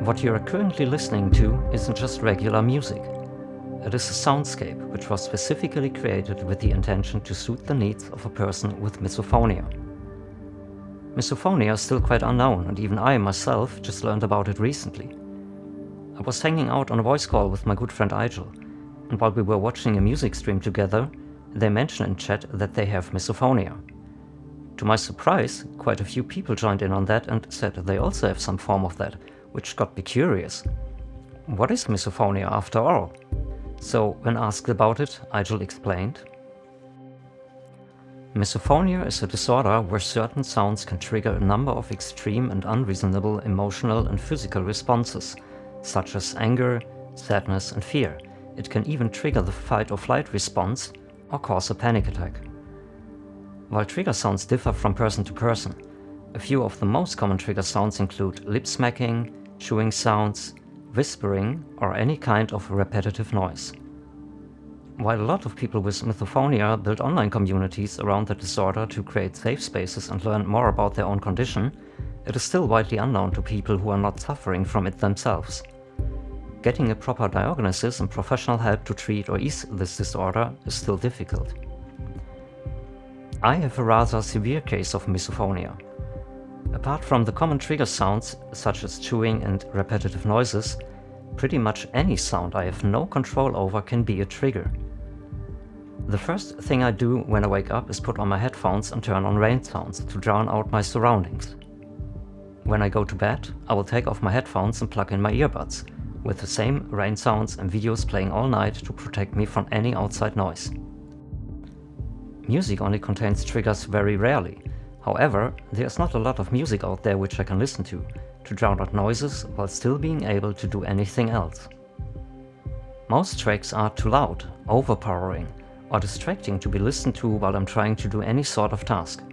What you are currently listening to isn't just regular music. It is a soundscape which was specifically created with the intention to suit the needs of a person with misophonia. Misophonia is still quite unknown, and even I myself just learned about it recently. I was hanging out on a voice call with my good friend Igel, and while we were watching a music stream together, they mentioned in chat that they have misophonia. To my surprise, quite a few people joined in on that and said they also have some form of that, which got me curious. What is misophonia after all? So, when asked about it, Igel explained. Misophonia is a disorder where certain sounds can trigger a number of extreme and unreasonable emotional and physical responses, such as anger, sadness, and fear. It can even trigger the fight or flight response or cause a panic attack. While trigger sounds differ from person to person, a few of the most common trigger sounds include lip smacking, chewing sounds, whispering, or any kind of repetitive noise. While a lot of people with misophonia build online communities around the disorder to create safe spaces and learn more about their own condition, it is still widely unknown to people who are not suffering from it themselves. Getting a proper diagnosis and professional help to treat or ease this disorder is still difficult. I have a rather severe case of misophonia. Apart from the common trigger sounds, such as chewing and repetitive noises, pretty much any sound I have no control over can be a trigger. The first thing I do when I wake up is put on my headphones and turn on rain sounds to drown out my surroundings. When I go to bed, I will take off my headphones and plug in my earbuds, with the same rain sounds and videos playing all night to protect me from any outside noise. Music only contains triggers very rarely. However, there's not a lot of music out there which I can listen to drown out noises while still being able to do anything else. Most tracks are too loud, overpowering, or distracting to be listened to while I'm trying to do any sort of task.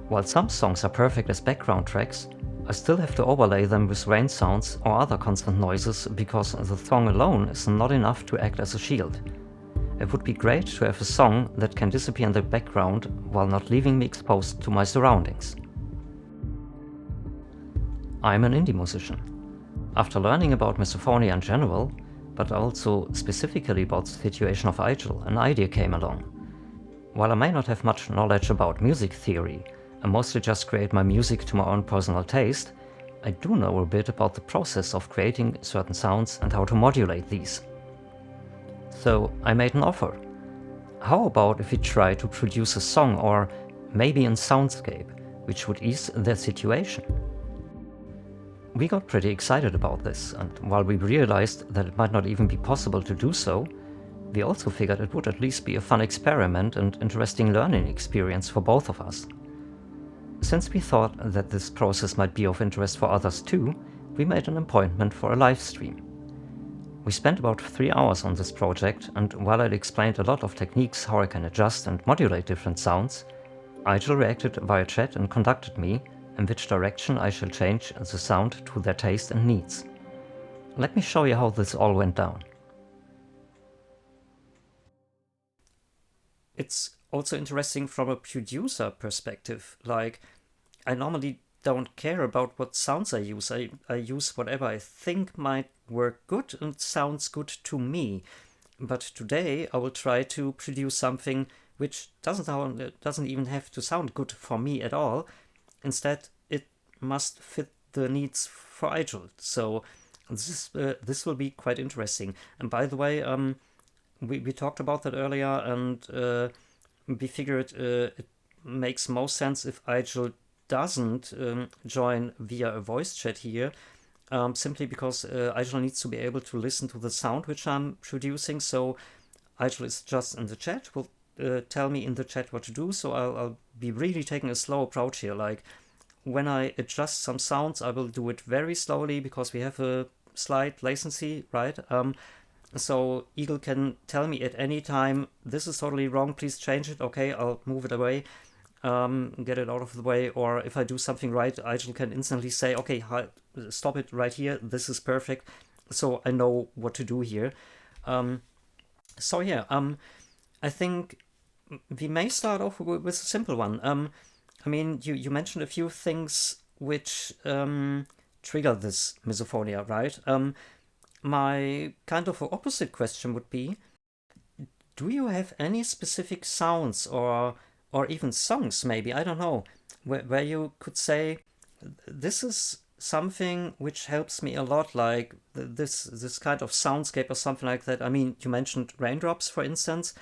While some songs are perfect as background tracks, I still have to overlay them with rain sounds or other constant noises because the song alone is not enough to act as a shield. It would be great to have a song that can disappear in the background while not leaving me exposed to my surroundings. I'm an indie musician. After learning about misophonia in general, but also specifically about the situation of Igel, an idea came along. While I may not have much knowledge about music theory, and mostly just create my music to my own personal taste, I do know a bit about the process of creating certain sounds and how to modulate these. So I made an offer. How about if we try to produce a song or maybe a soundscape, which would ease their situation? We got pretty excited about this, and while we realized that it might not even be possible to do so, we also figured it would at least be a fun experiment and interesting learning experience for both of us. Since we thought that this process might be of interest for others too, we made an appointment for a live stream. We spent about 3 hours on this project, and while I'd explained a lot of techniques how I can adjust and modulate different sounds, Igel reacted via chat and conducted me in which direction I shall change the sound to their taste and needs. Let me show you how this all went down. It's also interesting from a producer perspective. Like, I normally don't care about what sounds I use. I use whatever I think might work good and sounds good to me. But today I will try to produce something which doesn't even have to sound good for me at all. Instead, it must fit the needs for Igel. So this will be quite interesting. And by the way, we talked about that earlier, and we figured it makes most sense if Igel doesn't join via a voice chat here, simply because Igel needs to be able to listen to the sound which I'm producing. So Igel is just in the chat, will tell me in the chat what to do. So I'll be really taking a slow approach here. Like, when I adjust some sounds, I will do it very slowly because we have a slight latency, right? So Igel can tell me at any time, this is totally wrong, please change it. Okay, I'll move it away, get it out of the way. Or if I do something right, Igel can instantly say, okay, stop it right here, this is perfect. So I know what to do here. I think we may start off with a simple one. I mean, you mentioned a few things which trigger this misophonia, right? My kind of opposite question would be, do you have any specific sounds or even songs, maybe, I don't know, where you could say, this is something which helps me a lot, like this kind of soundscape or something like that. I mean, you mentioned raindrops, for instance,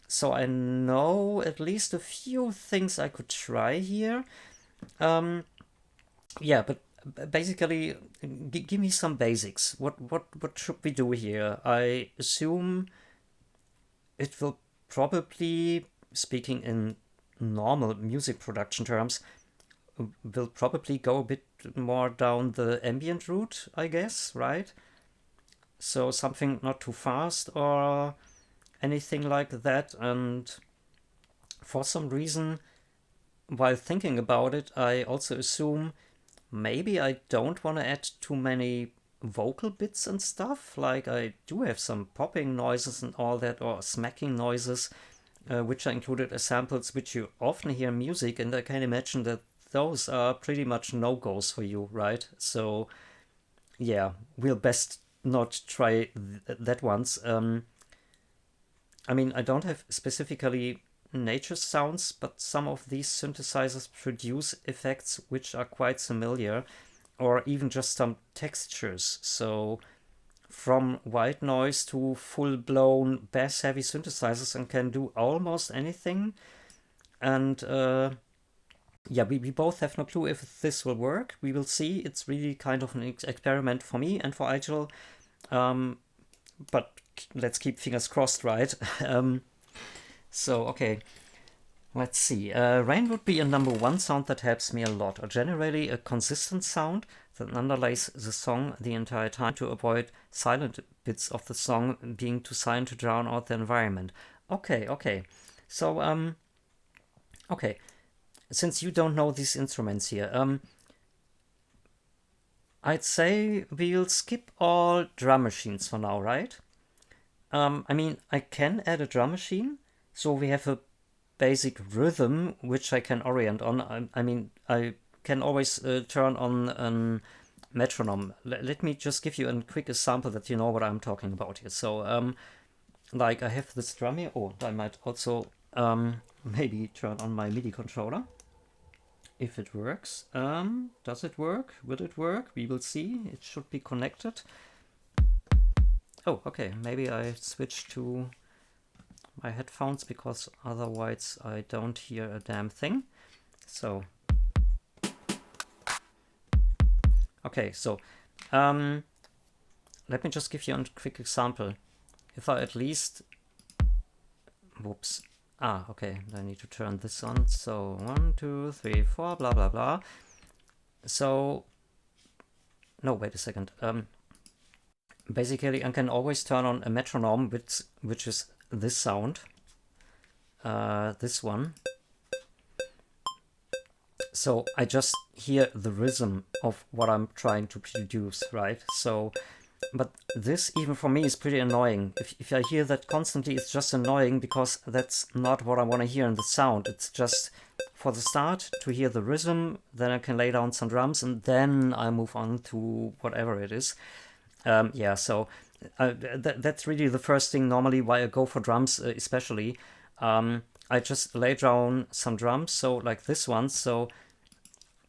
so I know at least a few things I could try here. Yeah, but basically, give me some basics. What should we do here? I assume it will probably, speaking in normal music production terms, will probably go a bit more down the ambient route, I guess, right? So something not too fast or anything like that. And for some reason, while thinking about it, I also assume maybe I don't want to add too many vocal bits and stuff. Like, I do have some popping noises and all that, or smacking noises, which are included as samples, which you often hear in music, and I can imagine that those are pretty much no-goes for you, right? So, yeah, we'll best not try that once. I mean, I don't have specifically nature sounds, but some of these synthesizers produce effects which are quite familiar, or even just some textures. So from white noise to full-blown bass-heavy synthesizers, and can do almost anything. And yeah, we both have no clue if this will work. We will see. It's really kind of an experiment for me and for Igel. But let's keep fingers crossed, right? So, okay. Let's see. Rain would be a number one sound that helps me a lot, or generally a consistent sound that underlays the song the entire time to avoid silent bits of the song being too silent to drown out the environment. Okay. So, okay. Since you don't know these instruments here, I'd say we'll skip all drum machines for now, right? I mean, I can add a drum machine, so we have a basic rhythm which I can orient on. I mean, I can always turn on a metronome. Let me just give you a quick example that you know what I'm talking about here. So, like, I have this drum here. Oh, I might also maybe turn on my MIDI controller. If it works. Does it work? Will it work? We will see. It should be connected. Oh, okay. Maybe I switch to my headphones, because otherwise I don't hear a damn thing. So, okay, so let me just give you a quick example. If I at least, whoops, okay, I need to turn this on. So 1, 2, 3, 4, blah blah blah. So, no, wait a second. Basically, I can always turn on a metronome, which is this sound, this one. So I just hear the rhythm of what I'm trying to produce, right? So, but this, even for me, is pretty annoying. If I hear that constantly, it's just annoying, because that's not what I want to hear in the sound. It's just for the start to hear the rhythm, then I can lay down some drums, and then I move on to whatever it is. Yeah, so that's really the first thing normally why I go for drums, especially. I just lay down some drums, so like this one. So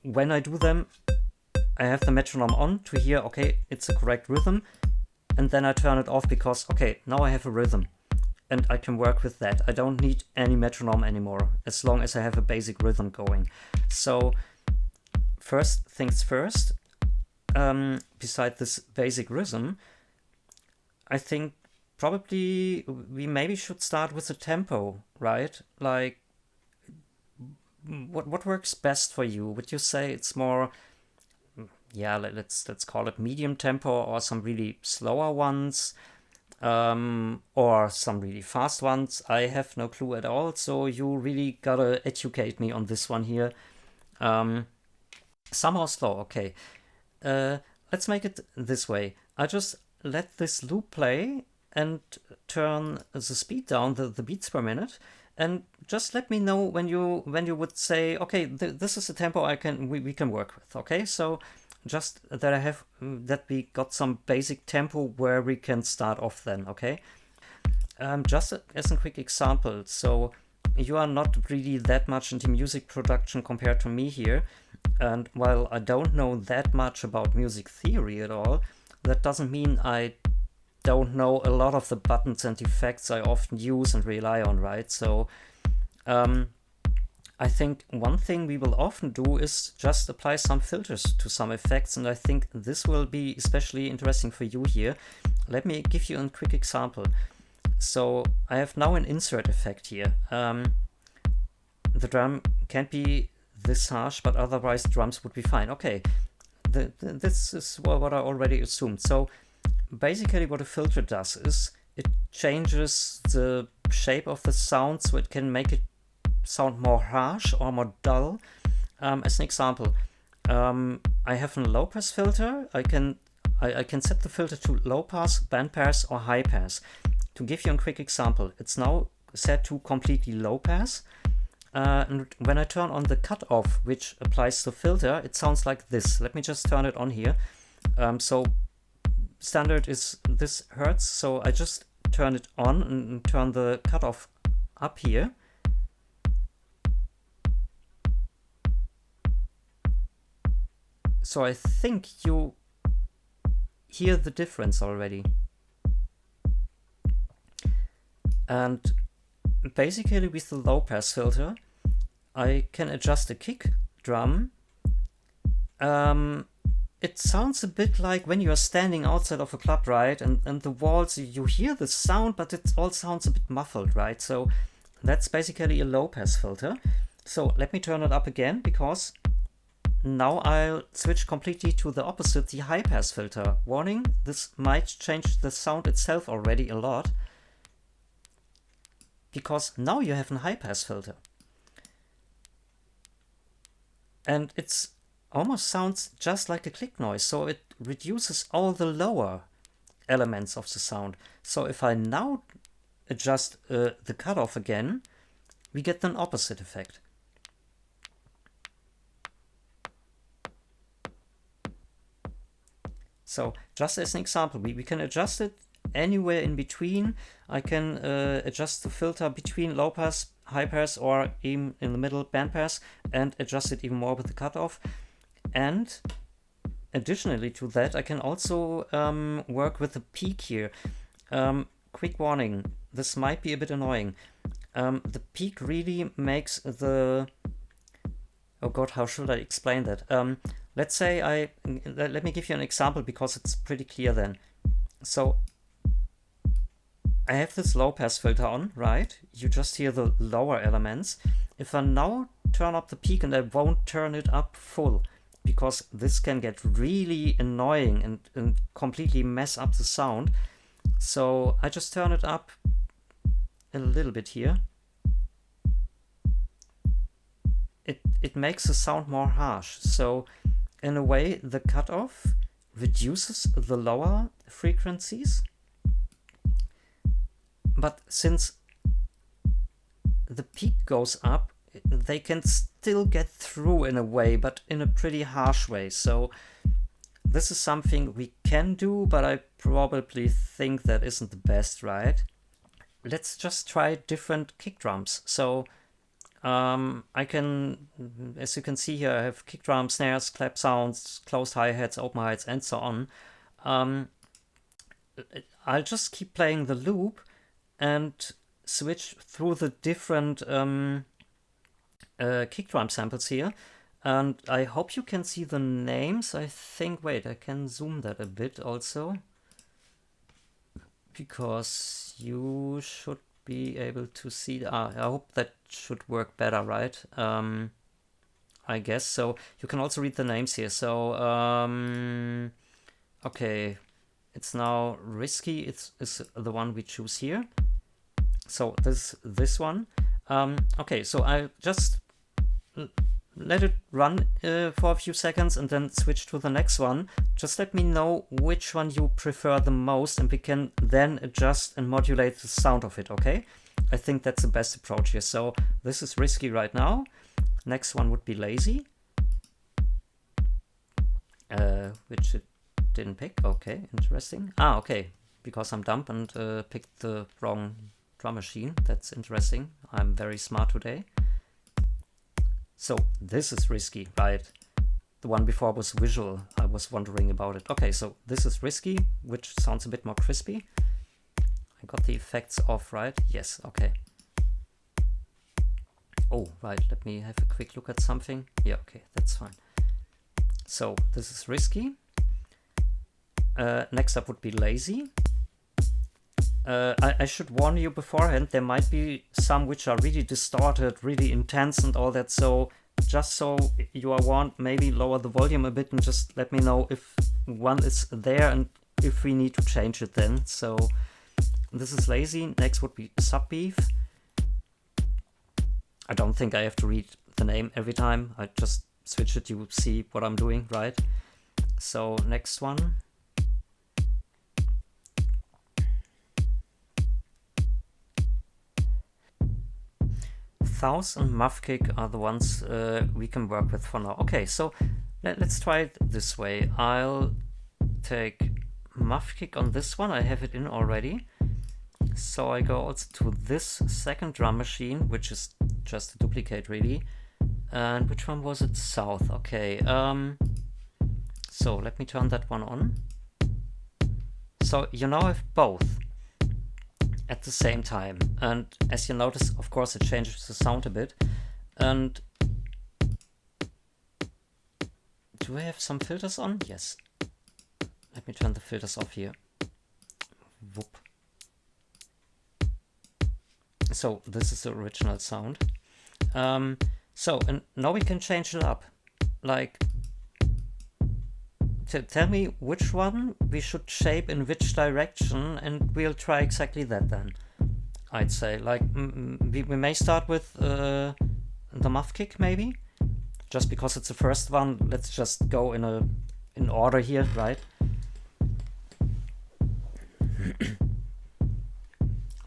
when I do them, I have the metronome on to hear, okay, it's a correct rhythm, and then I turn it off because, okay, now I have a rhythm, and I can work with that. I don't need any metronome anymore, as long as I have a basic rhythm going. So first things first, beside this basic rhythm, I think probably we maybe should start with the tempo, right? Like, what works best for you? Would you say it's more, yeah, let's call it medium tempo, or some really slower ones, or some really fast ones? I have no clue at all, so you really gotta educate me on this one here. Somehow slow, okay. Let's make it this way. I just let this loop play and turn the speed down, the beats per minute, and just let me know when you would say, okay, this is a tempo we can work with. Okay, so just that I have that we got some basic tempo where we can start off then, okay? Just as a quick example, so you are not really that much into music production compared to me here, and while I don't know that much about music theory at all, that doesn't mean I don't know a lot of the buttons and effects I often use and rely on, right? So I think one thing we will often do is just apply some filters to some effects, and I think this will be especially interesting for you here. Let me give you a quick example. So I have now an insert effect here. The drum can't be this harsh, but otherwise drums would be fine. Okay, this is what I already assumed. So basically what a filter does is it changes the shape of the sound so it can make it sound more harsh or more dull. As an example, I have a low pass filter. I can set the filter to low pass, band pass, or high pass. To give you a quick example, it's now set to completely low pass. And when I turn on the cutoff, which applies the filter, it sounds like this. Let me just turn it on here. So standard is this hertz, so I just turn it on and turn the cutoff up here. So I think you hear the difference already. And basically with the low pass filter, I can adjust the kick drum. It sounds a bit like when you are standing outside of a club, right? And the walls, you hear the sound, but it all sounds a bit muffled, right? So that's basically a low pass filter. So let me turn it up again, because now I'll switch completely to the opposite, the high pass filter. Warning, this might change the sound itself already a lot, because now you have a high pass filter. And it's almost sounds just like a click noise, so it reduces all the lower elements of the sound. So if I now adjust the cutoff again, we get an opposite effect. So just as an example, we can adjust it anywhere in between. I can adjust the filter between low pass, high pass, or even in the middle, band pass, and adjust it even more with the cutoff. And additionally to that, I can also work with the peak here. Quick warning, this might be a bit annoying. The peak really makes the... Oh god, how should I explain that? Let's say let me give you an example, because it's pretty clear then. So I have this low pass filter on, right? You just hear the lower elements. If I now turn up the peak, and I won't turn it up full, because this can get really annoying and completely mess up the sound. So I just turn it up a little bit here. It makes the sound more harsh. So in a way, the cutoff reduces the lower frequencies. But since the peak goes up, they can still get through in a way, but in a pretty harsh way. So this is something we can do, but I probably think that isn't the best, right? Let's just try different kick drums. So I can, as you can see here, I have kick drum, snares, clap sounds, closed hi-hats, open hi-hats, and so on. I'll just keep playing the loop and switch through the different kick drum samples here. And I hope you can see the names. I think, wait, I can zoom that a bit also, because you should be able to see. I hope that should work better, right? I guess so. You can also read the names here. So okay, it's now Risky. It's the one we choose here. So this one. Okay, so I just let it run for a few seconds and then switch to the next one. Just let me know which one you prefer the most, and we can then adjust and modulate the sound of it, okay? I think that's the best approach here. So this is Risky right now. Next one would be Lazy. which it didn't pick. Okay, interesting. Ah, okay, because I'm dumb and picked the wrong drum machine. That's interesting. I'm very smart today. So this is risky, right? The one before was visual. I was wondering about it. Okay, so this is risky, which sounds a bit more crispy. I got the effects off, right? Yes, okay. Oh, right, let me have a quick look at something. Yeah, okay, that's fine. So this is risky. Next up would be lazy. I should warn you beforehand, there might be some which are really distorted, really intense and all that, so just so you are warned, maybe lower the volume a bit and just let me know if one is there and if we need to change it then. So this is lazy. Next would be sub beef. I don't think I have to read the name every time. I just switch it, you see what I'm doing, right? So next one. Thous and muff kick are the ones we can work with for now. Okay, so let's try it this way. I'll take muff kick on this one. I have it in already. So I go also to this second drum machine, which is just a duplicate really. And which one was it? South. Okay. So let me turn that one on. So you now have both at the same time, and as you notice, of course, it changes the sound a bit. And do I have some filters on? Yes. Let me turn the filters off here. Whoop. So this is the original sound. So and now we can change it up. Like, tell me which one we should shape in which direction, and we'll try exactly that then. I'd say, like, we may start with the muff kick, maybe, just because it's the first one. Let's just go in order here, right?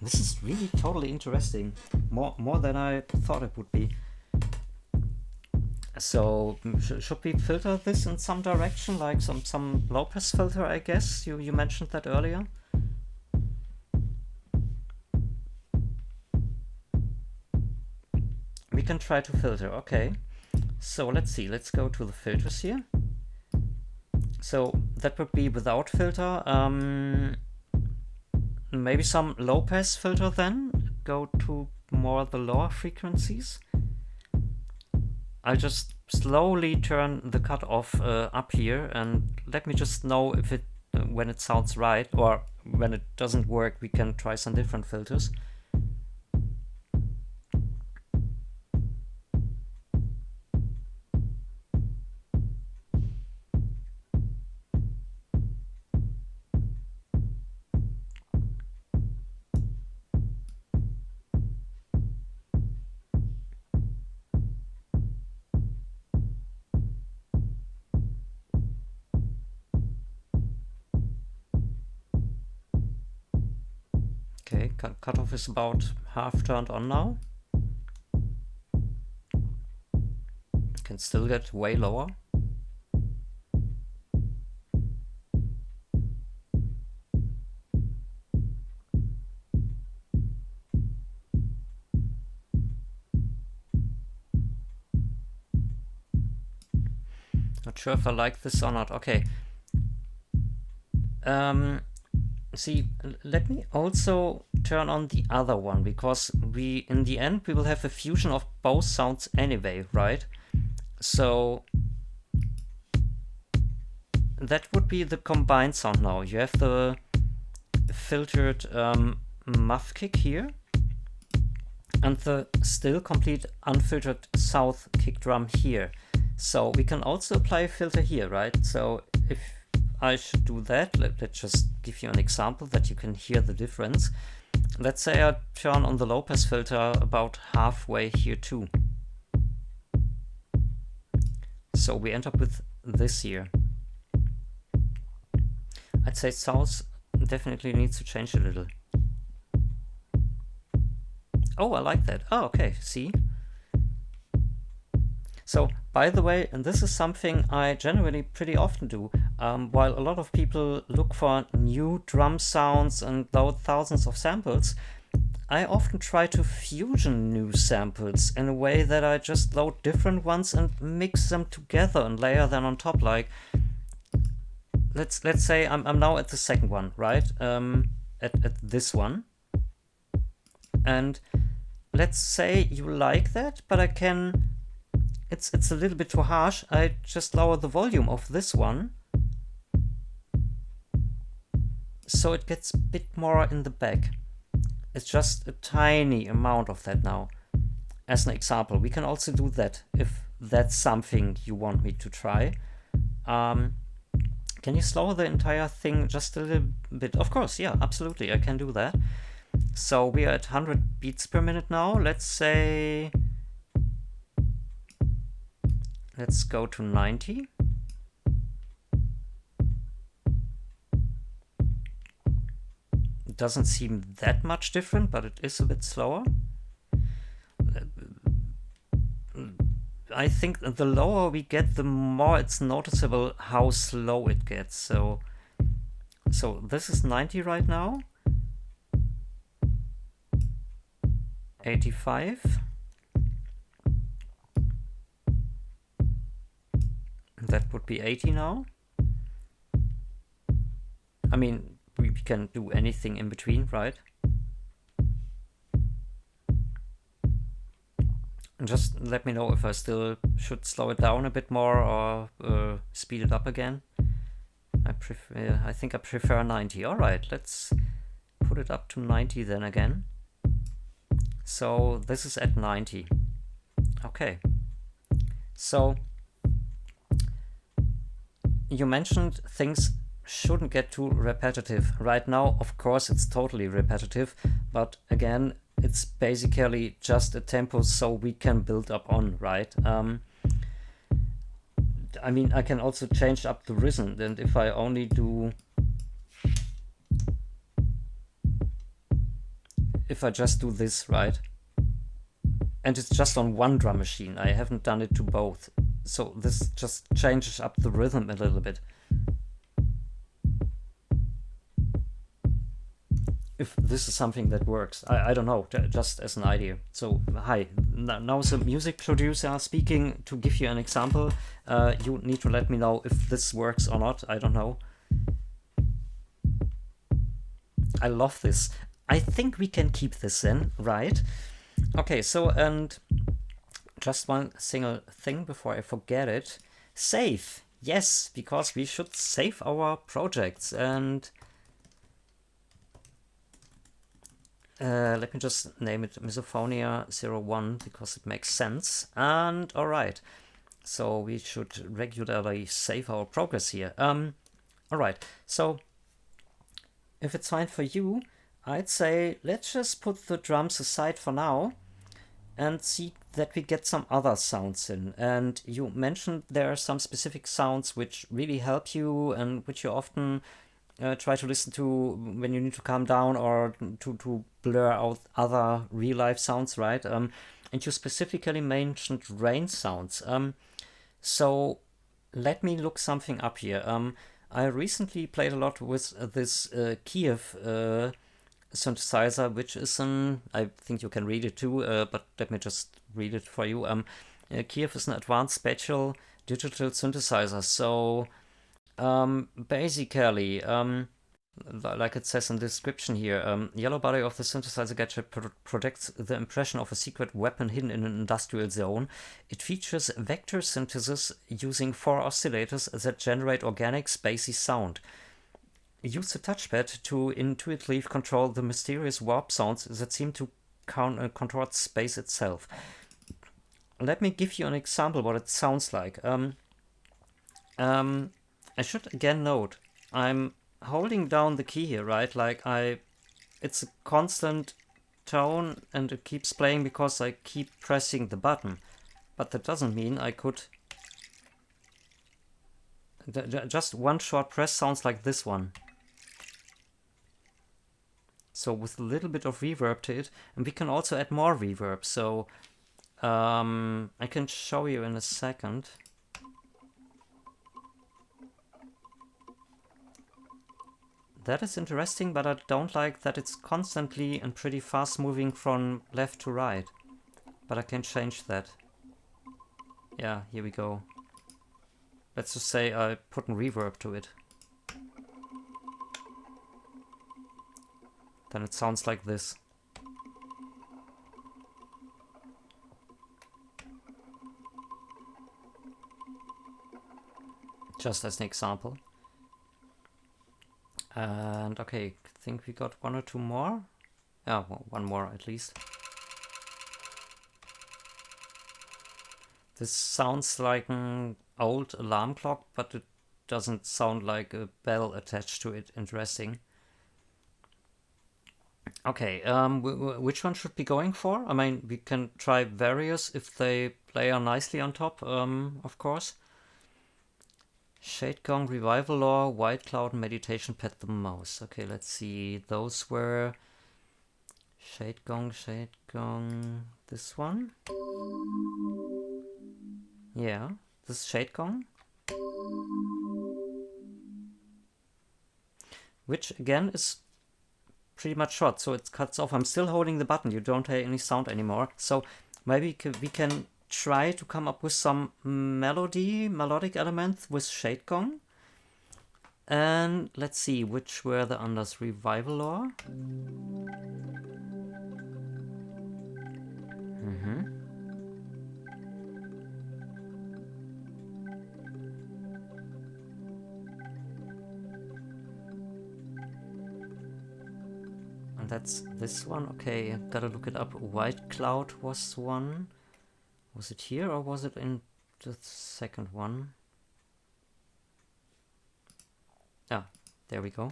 This is really totally interesting, more than I thought it would be. So should we filter this in some direction, like some low pass filter, I guess? You mentioned that earlier. We can try to filter, okay. So let's see, let's go to the filters here. So that would be without filter. Maybe some low pass filter then. Go to more the lower frequencies. I'll just slowly turn the cutoff up here, and let me just know if it when it sounds right, or when it doesn't work we can try some different filters. Okay, cutoff is about half turned on now. Can still get way lower. Not sure if I like this or not. Okay. See, let me also turn on the other one, because in the end we will have a fusion of both sounds anyway, right? So that would be the combined sound now. You have the filtered muff kick here and the still complete unfiltered south kick drum here. So we can also apply a filter here, right? So if I should do that, let's just give you an example that you can hear the difference. Let's say I turn on the low pass filter about halfway here too. So we end up with this here. I'd say south definitely needs to change a little. Oh, I like that. Oh, okay, see? So, by the way, and this is something I generally pretty often do, while a lot of people look for new drum sounds and load thousands of samples, I often try to fusion new samples in a way that I just load different ones and mix them together and layer them on top. Like, let's say I'm now at the second one, right? At this one, and let's say you like that, but I can. It's a little bit too harsh. I just lower the volume of this one, so it gets a bit more in the back. It's just a tiny amount of that now. As an example, we can also do that if that's something you want me to try. Can you slow the entire thing just a little bit? Of course, yeah, absolutely, I can do that. So we are at 100 beats per minute now. Let's go to 90. It doesn't seem that much different, but it is a bit slower. I think the lower we get, the more it's noticeable how slow it gets. So this is 90 right now. 85. That would be 80 now. I mean, we can do anything in between, right? Just let me know if I still should slow it down a bit more or speed it up again. I think I prefer 90. All right, let's put it up to 90 then again. So this is at 90. Okay. So you mentioned things shouldn't get too repetitive. Right now, of course, it's totally repetitive, but again, it's basically just a tempo so we can build up on, right? I mean, I can also change up the rhythm, and if I only do... If I just do this, right? And it's just on one drum machine, I haven't done it to both. So this just changes up the rhythm a little bit. If this is something that works, I don't know, just as an idea. So hi, now the music producer speaking. To give you an example, you need to let me know if this works or not. I don't know. I love this. I think we can keep this in, right? Okay, so, and just one single thing before I forget it. Save. Yes, because we should save our projects. And let me just name it Misophonia 01 because it makes sense. And all right, so we should regularly save our progress here. All right, so if it's fine for you, I'd say let's just put the drums aside for now and see that we get some other sounds in. And you mentioned there are some specific sounds which really help you and which you often try to listen to when you need to calm down or to blur out other real life sounds, right? And you specifically mentioned rain sounds. So let me look something up here. I recently played a lot with this Kiev synthesizer, which is I think you can read it too, but let me just read it for you. Kiev is an advanced spatial digital synthesizer. So basically, like it says in the description here, yellow body of the synthesizer gadget protects the impression of a secret weapon hidden in an industrial zone. It features vector synthesis using 4 oscillators that generate organic, spacey sound. Use the touchpad to intuitively control the mysterious warp sounds that seem to contort space itself. Let me give you an example what it sounds like. I should again note, I'm holding down the key here, right? Like it's a constant tone and it keeps playing because I keep pressing the button. But that doesn't mean I could... Just one short press sounds like this one. So with a little bit of reverb to it, and we can also add more reverb. So I can show you in a second. That is interesting, but I don't like that it's constantly and pretty fast moving from left to right. But I can change that. Yeah, here we go. Let's just say I put a reverb to it. Then it sounds like this. Just as an example. And okay, I think we got one or two more. Yeah, well, one more at least. This sounds like an old alarm clock, but it doesn't sound like a bell attached to it. Interesting. Okay, which one should we be going for? I mean, we can try various if they layer nicely on top, of course. Shade Gong, Revival Law, White Cloud, Meditation Pad, the Mouse. Okay, let's see. Those were Shade Gong, this one. Yeah, this Shade Gong. Which again is pretty much short, so it cuts off. I'm still holding the button, you don't hear any sound anymore. So maybe we can try to come up with some melodic elements with Shade Gong. And let's see, which were the unders? Revival Law. And that's this one. Okay, gotta look it up. White Cloud was one. Was it here or was it in the second one? Ah, there we go.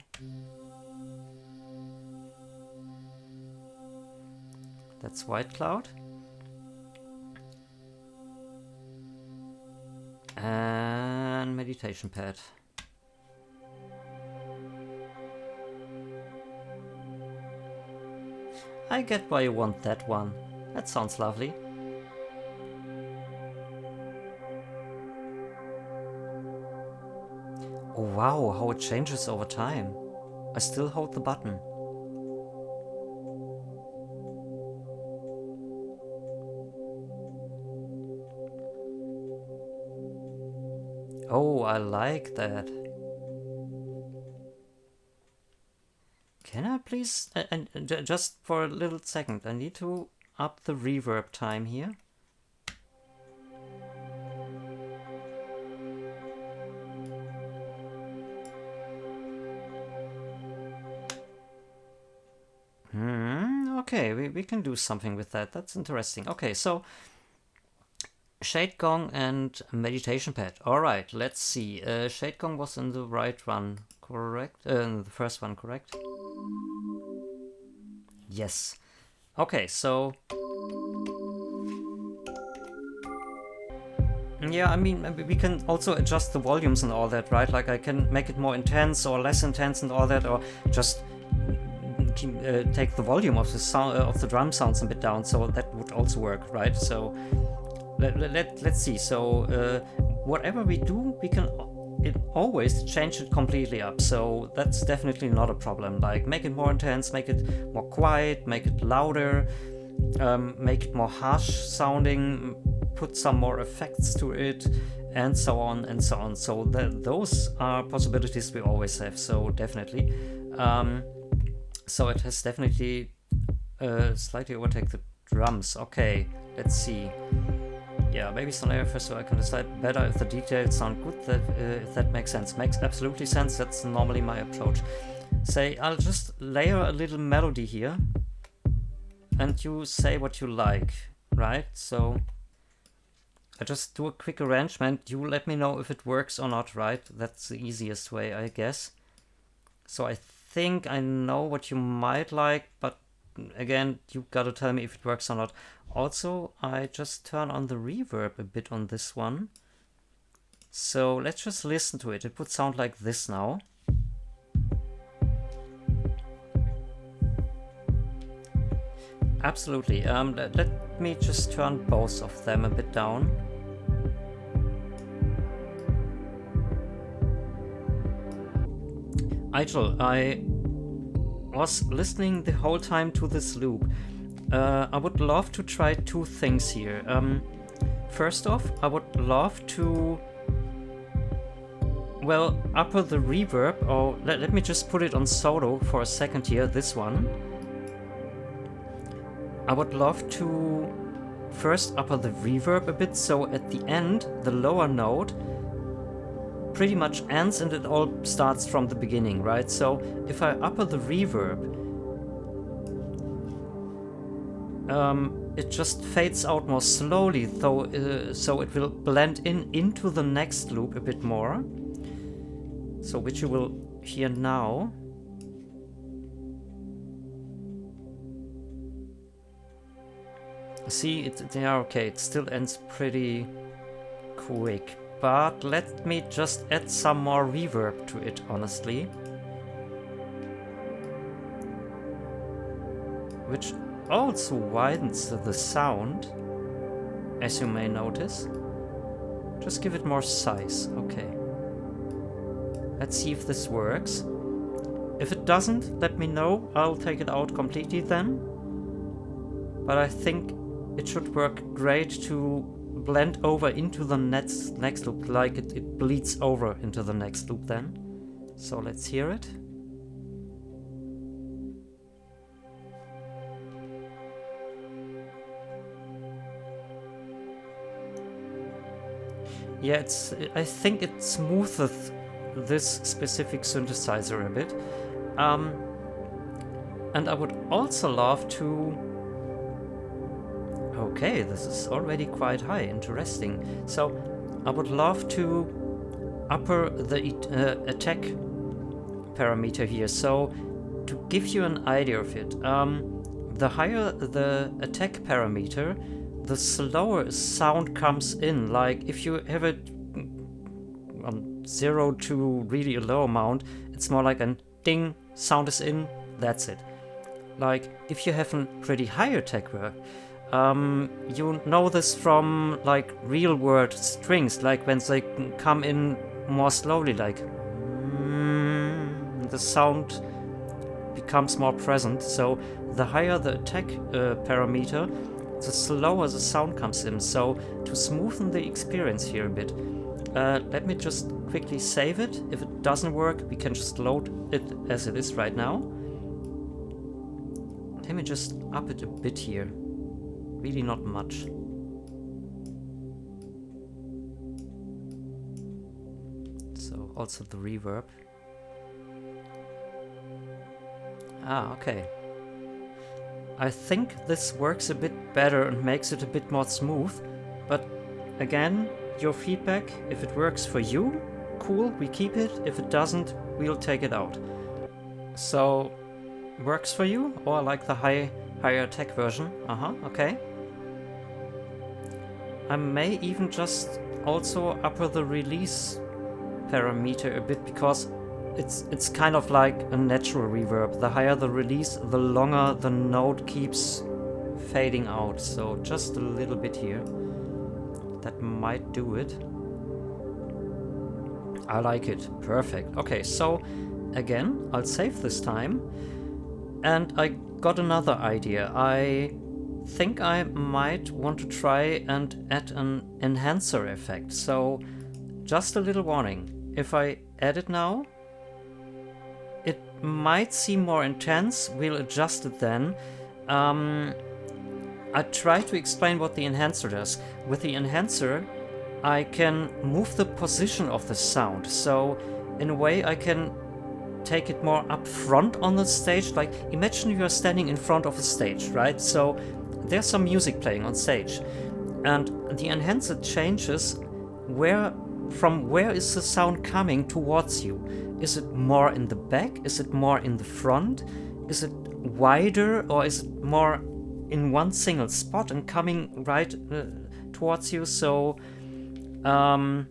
That's White Cloud. And Meditation Pad. I get why you want that one. That sounds lovely. Oh wow, how it changes over time. I still hold the button. Oh, I like that. Can I please, just for a little second, I need to up the reverb time here. Okay, we can do something with that. That's interesting. Okay, so Shade Gong and Meditation Pad. All right, let's see. Shade Gong was in the right one, correct? The first one, correct? Yes. Okay, so yeah, I mean, we can also adjust the volumes and all that, right? Like I can make it more intense or less intense and all that, or just take the volume of the sound of the drum sounds a bit down, so that would also work, right? So let's see. So whatever we do, we can always change it completely up. So that's definitely not a problem. Like make it more intense, make it more quiet, make it louder, make it more harsh sounding, put some more effects to it, and so on and so on. So those are possibilities we always have. So definitely. So it has definitely slightly overtaken the drums. Okay, let's see. Yeah, maybe some layer first so I can decide better if the details sound good, if that makes sense. Makes absolutely sense, that's normally my approach. Say, I'll just layer a little melody here, and you say what you like, right? So I just do a quick arrangement, you let me know if it works or not, right? That's the easiest way, I guess. So I think I know what you might like, but again, you gotta tell me if it works or not. Also, I just turn on the reverb a bit on this one. So let's just listen to it. It would sound like this now. Absolutely. Let me just turn both of them a bit down. Igel, I was listening the whole time to this loop. I would love to try two things here. First off, I would love to, well, upper the reverb, or let me just put it on solo for a second here, this one. I would love to first upper the reverb a bit, so at the end, the lower note pretty much ends and it all starts from the beginning, right? So if I upper the reverb, it just fades out more slowly, though, so it will blend into the next loop a bit more. So which you will hear now. See, yeah, okay, it still ends pretty quick, but let me just add some more reverb to it, honestly. Which also widens the sound, as you may notice. Just give it more size, okay. Let's see if this works. If it doesn't, let me know, I'll take it out completely then. But I think it should work great to blend over into the next loop, like it bleeds over into the next loop then. So let's hear it. Yeah, I think it smootheth this specific synthesizer a bit. And I would also love to... Okay, this is already quite high, interesting. So I would love to upper the attack parameter here. So to give you an idea of it, the higher the attack parameter, the slower sound comes in. Like if you have it on 0 to really a low amount, it's more like a ding, sound is in, that's it. Like if you have a pretty high attack work, you know this from like real word strings, like when they come in more slowly, like the sound becomes more present. So the higher the attack parameter, the slower the sound comes in. So to smoothen the experience here a bit, let me just quickly save it. If it doesn't work, we can just load it as it is right now. Let me just up it a bit here. Really not much. So also the reverb. Ah, okay. I think this works a bit better and makes it a bit more smooth, but again, your feedback, if it works for you, cool, we keep it. If it doesn't, we'll take it out. So, works for you? Or like the higher attack version? Okay. I may even just also upper the release parameter a bit, because it's kind of like a natural reverb. The higher the release, the longer the note keeps fading out. So just a little bit here. That might do it. I like it. Perfect. Okay, so again, I'll save this time. And I got another idea. I think I might want to try and add an enhancer effect. So just a little warning. If I add it now, it might seem more intense. We'll adjust it then. I try to explain what the enhancer does. With the enhancer, I can move the position of the sound. So in a way, I can take it more up front on the stage. Like imagine you are standing in front of a stage, right? So there's some music playing on stage, and the enhancer changes from where is the sound coming towards you. Is it more in the back? Is it more in the front? Is it wider, or is it more in one single spot and coming right towards you? So I'm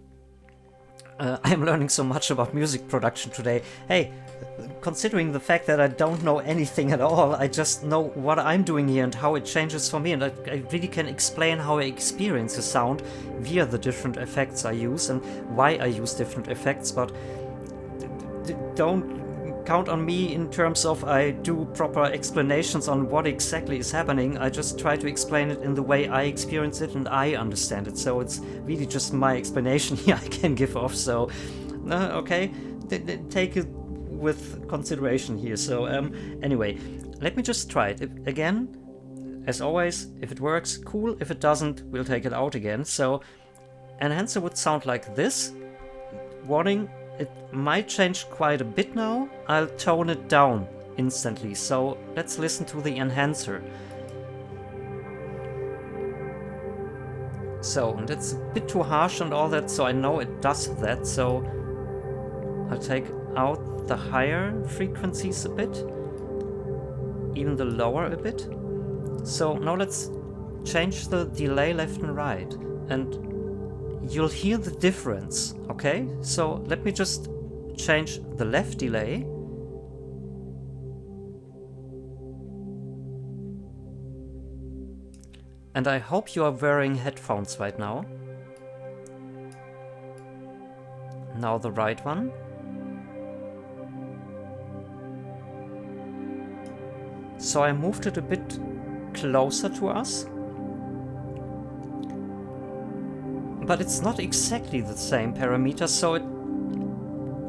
learning so much about music production today. Hey, considering the fact that I don't know anything at all, I just know what I'm doing here and how it changes for me, and I really can explain how I experience a sound via the different effects I use and why I use different effects, but don't count on me in terms of I do proper explanations on what exactly is happening. I just try to explain it in the way I experience it and I understand it, so it's really just my explanation here I can give off, so okay, take it with consideration here. So anyway, let me just try it again. As always, if it works, cool. If it doesn't, we'll take it out again. So enhancer would sound like this. Warning, it might change quite a bit now. I'll tone it down instantly. So let's listen to the enhancer. So, and it's a bit too harsh and all that, so I know it does that. So I'll take out the higher frequencies a bit, even the lower a bit. So now let's change the delay left and right, and you'll hear the difference, okay? So let me just change the left delay. And I hope you are wearing headphones right now. Now the right one. So I moved it a bit closer to us. But it's not exactly the same parameter, so it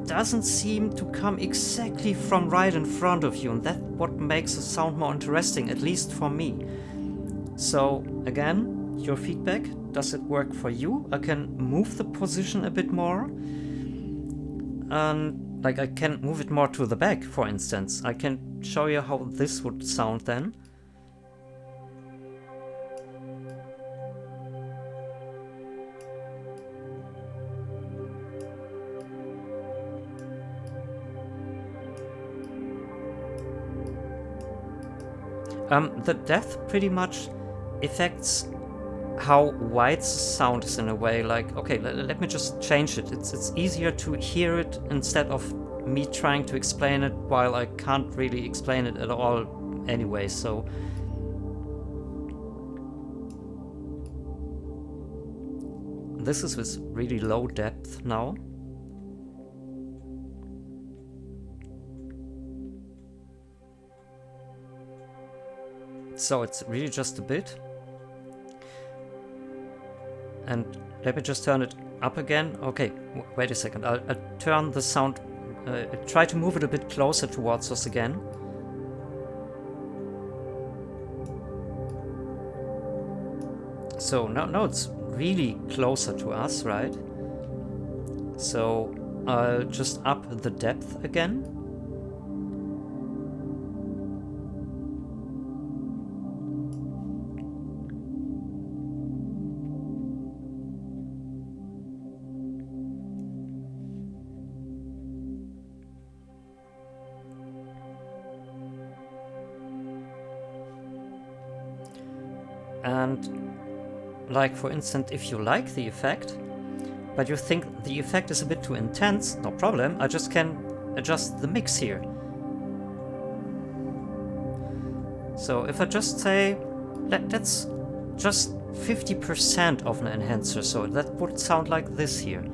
doesn't seem to come exactly from right in front of you, and that's what makes the sound more interesting, at least for me. So again, your feedback, does it work for you? I can move the position a bit more, and like I can move it more to the back, for instance. I can show you how this would sound then. The depth pretty much affects how wide the sound is in a way. Like, okay, let me just change it. It's easier to hear it instead of me trying to explain it while I can't really explain it at all anyway, so. This is with really low depth now. So it's really just a bit. And let me just turn it up again. Okay, wait a second. I'll turn the sound, try to move it a bit closer towards us again. So now it's really closer to us, right? So I'll just up the depth again. And like, for instance, if you like the effect, but you think the effect is a bit too intense, no problem, I just can adjust the mix here. So if I just say, that's just 50% of an enhancer, so that would sound like this here.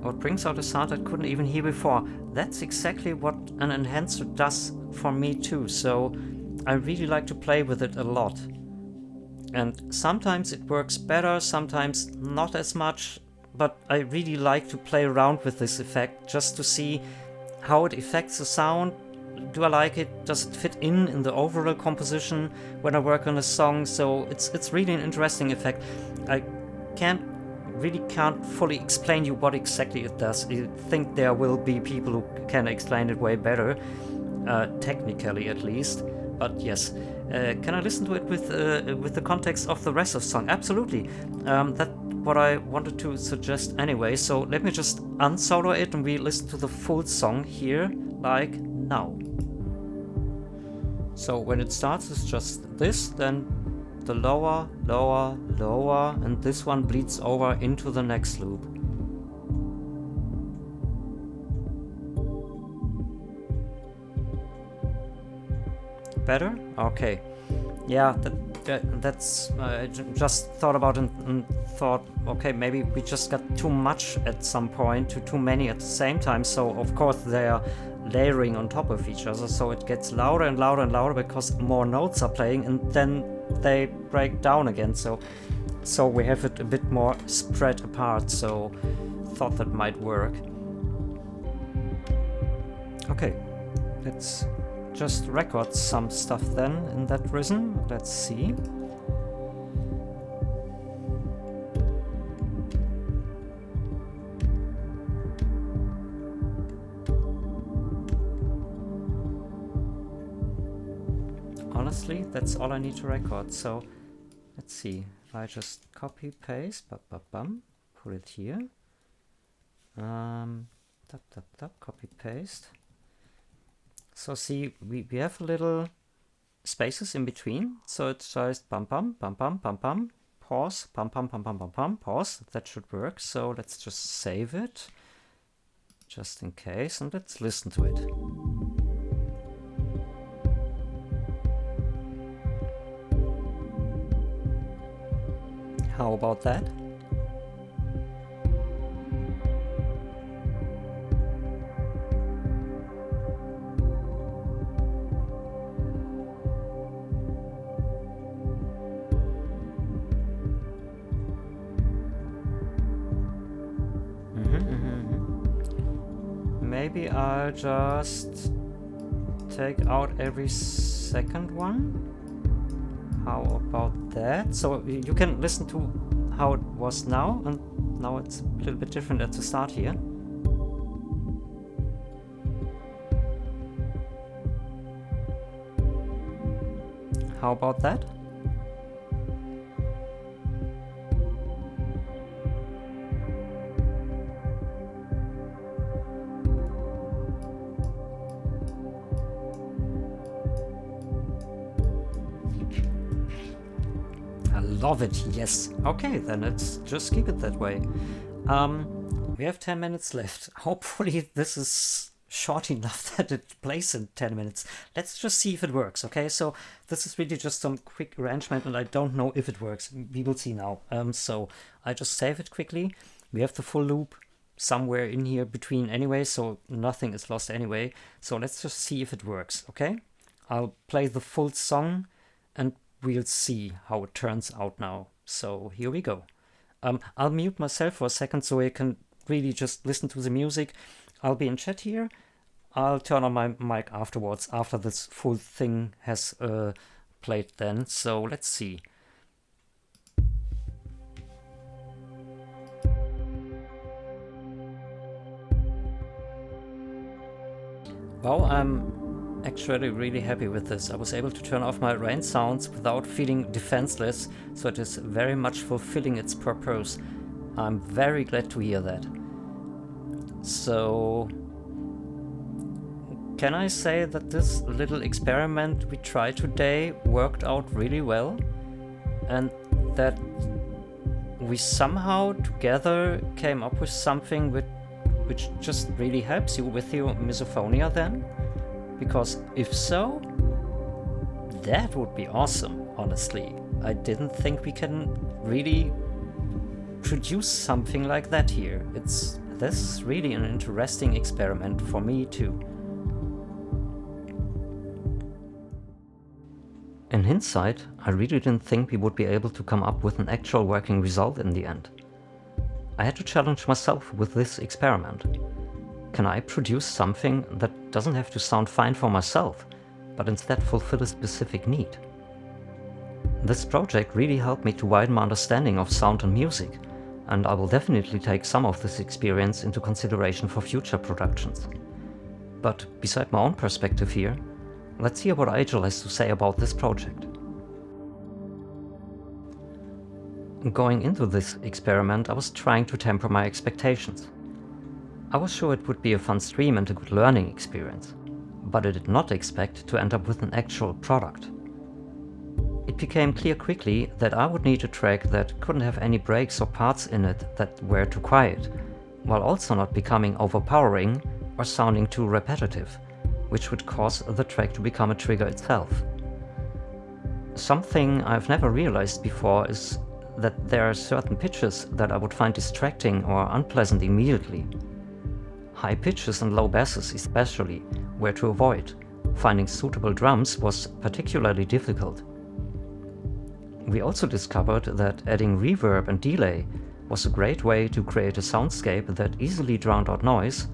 Oh, it brings out a sound I couldn't even hear before. That's exactly what an enhancer does for me too, so I really like to play with it a lot. And sometimes it works better, sometimes not as much, but I really like to play around with this effect just to see how it affects the sound. Do I like it? Does it fit in the overall composition when I work on a song? So it's really an interesting effect. I really can't fully explain you what exactly it does. I think there will be people who can explain it way better, technically at least. But yes, can I listen to it with the context of the rest of the song? Absolutely. That's what I wanted to suggest anyway. So let me just unsolo it and we listen to the full song here, like now. So when it starts, it's just this, then the lower, lower, lower, and this one bleeds over into the next loop. Better? Okay. Yeah, that's... I just thought about it and thought, okay, maybe we just got too much at some point, too many at the same time, so of course they are layering on top of each other, so it gets louder and louder and louder because more notes are playing, and then they break down again, so we have it a bit more spread apart, so thought that might work. Okay, let's just record some stuff then in that rhythm. Let's see. Honestly, that's all I need to record, so let's see. If I just copy, paste, put it here. Copy, paste. So see, we have little spaces in between, so it's just pause, pause. That should work, so let's just save it, just in case, and let's listen to it. How about that? Maybe I'll just take out every second one. How about that? So you can listen to how it was now, and now it's a little bit different at the start here. How about that? Love it, yes. Okay, then let's just keep it that way. We have 10 minutes left. Hopefully this is short enough that it plays in 10 minutes. Let's just see if it works, okay? So this is really just some quick arrangement, and I don't know if it works. We will see now. So I just save it quickly. We have the full loop somewhere in here between anyway, so nothing is lost anyway. So let's just see if it works, okay? I'll play the full song and we'll see how it turns out now. So here we go. I'll mute myself for a second so I can really just listen to the music. I'll be in chat here. I'll turn on my mic afterwards, after this full thing has played then. So let's see. Well, I'm actually really happy with this. I was able to turn off my rain sounds without feeling defenseless, so it is very much fulfilling its purpose. I'm very glad to hear that. So, can I say that this little experiment we tried today worked out really well, and that we somehow together came up with something which just really helps you with your misophonia then? Because if so, that would be awesome, honestly. I didn't think we can really produce something like that here. This is really an interesting experiment for me too. In hindsight, I really didn't think we would be able to come up with an actual working result in the end. I had to challenge myself with this experiment. Can I produce something that doesn't have to sound fine for myself, but instead fulfill a specific need? This project really helped me to widen my understanding of sound and music, and I will definitely take some of this experience into consideration for future productions. But beside my own perspective here, let's hear what Igel has to say about this project. Going into this experiment, I was trying to temper my expectations. I was sure it would be a fun stream and a good learning experience, but I did not expect to end up with an actual product. It became clear quickly that I would need a track that couldn't have any breaks or parts in it that were too quiet, while also not becoming overpowering or sounding too repetitive, which would cause the track to become a trigger itself. Something I've never realized before is that there are certain pitches that I would find distracting or unpleasant immediately. High pitches and low basses especially were to avoid. Finding suitable drums was particularly difficult. We also discovered that adding reverb and delay was a great way to create a soundscape that easily drowned out noise,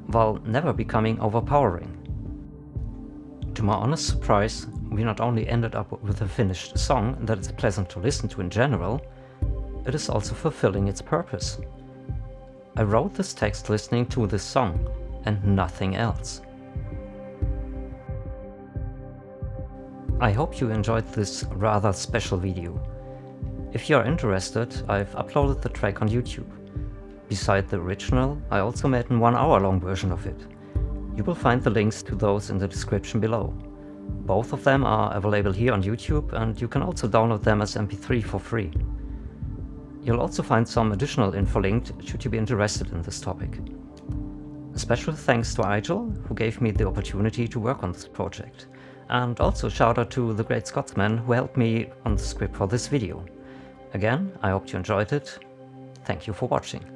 while never becoming overpowering. To my honest surprise, we not only ended up with a finished song that is pleasant to listen to in general, it is also fulfilling its purpose. I wrote this text listening to this song, and nothing else. I hope you enjoyed this rather special video. If you are interested, I've uploaded the track on YouTube. Beside the original, I also made an 1 hour long version of it. You will find the links to those in the description below. Both of them are available here on YouTube, and you can also download them as MP3 for free. You'll also find some additional info linked should you be interested in this topic. A special thanks to Igel, who gave me the opportunity to work on this project. And also shout out to the great Scotsman who helped me on the script for this video. Again, I hope you enjoyed it. Thank you for watching.